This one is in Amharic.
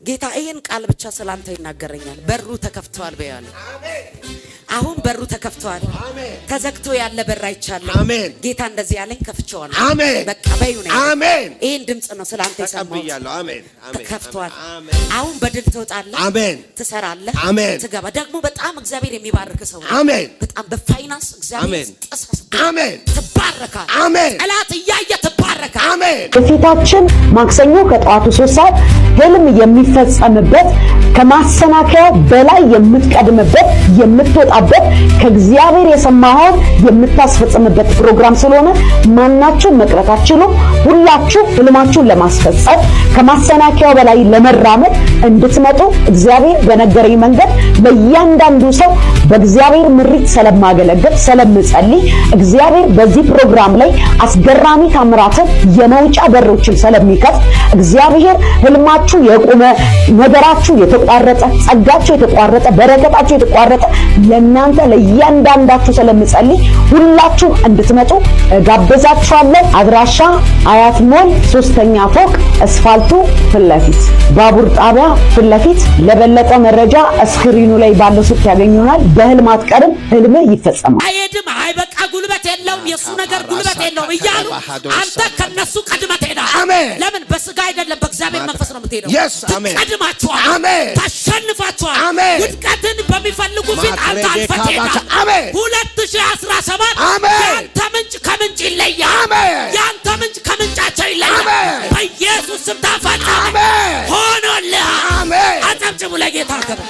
ጌታ ይሄን ቃል ብቻ ስላንተ ይናገረኛል። በሩ ተከፍቷል በያለ አሁን በሩ ተከፍቷል። ተዘግቶ ያለ በር አይቻለሁ። ጌታ እንደዚህ ያለኝ ከፍቼዋለሁ። በቃ በዩ ነው። ይሄን ድምጽ ነው ስላንተ ይሰማው። ተከፍቷል። አሁን በድል ትወጣለህ፣ ትሰራለህ፣ ትገባ። ደግሞ በጣም እግዚአብሔር የሚባርክ ሰው በጣም በፋይናንስ እግዚአብሔር ጥሰስ ትባረካለህ። ጠላት እያየ ትባረካለህ። በፊታችን ማክሰኞ ከጠዋቱ 3 ሰዓት ህልም የሚፈጸምበት ከማሰናከያ በላይ የምትቀድምበት የምትወጣበት ከእግዚአብሔር የሰማኸውን የምታስፈጽምበት ፕሮግራም ስለሆነ ማናችሁ መቅረታችሁ ነው። ሁላችሁ ህልማችሁን ለማስፈጸም ከማሰናከያው በላይ ለመራመድ እንድትመጡ እግዚአብሔር በነገረኝ መንገድ ለእያንዳንዱ ሰው በእግዚአብሔር ምሪት ስለማገለግል ስለምጸልይ እግዚአብሔር በዚህ ፕሮግራም ላይ አስገራሚ ታምራትን የመውጫ በሮችን ስለሚከፍት እግዚአብሔር ህልማችሁ የቆመ ነገራችሁ የተቋረጠ ጸጋችሁ የተቋረጠ በረከታችሁ የተቋረጠ ለእናንተ ለእያንዳንዳችሁ ስለምጸልይ ሁላችሁ እንድትመጡ ጋብዛችኋለሁ። አድራሻ አያት ሞል 3ኛ ፎቅ አስፋልቱ ፊት ለፊት ባቡር ጣቢያ ፊት ለፊት። ለበለጠ መረጃ ስክሪኑ ላይ ባለው ስልክ ያገኙናል። በህልም አትቀርም፣ ህልም ይፈጸማል። አይሄድም፣ አይበቃ ጉልበት የለውም፣ የሱ ነገር ጉልበት የለውም እያሉ አንተ ከነሱ ቀድመህ ትሄዳለህ። ለምን? በስጋ አይደለም በእግዚአብሔር መንፈስ ነው የምትሄደው። ትቀድማቸዋል፣ ታሸንፋቸዋል። ውድቀትን በሚፈልጉ ፊት አንተ አልፈህ ትሄዳለህ። 2017 ያንተ ምንጭ ከምንጭ ይለያል። ያንተ ምንጭ ከምንጫቸው ይለያል። በኢየሱስ ስም ተፈጸመ፣ ሆኖልሃል። አጨብጭቡ ለጌታ ክብር።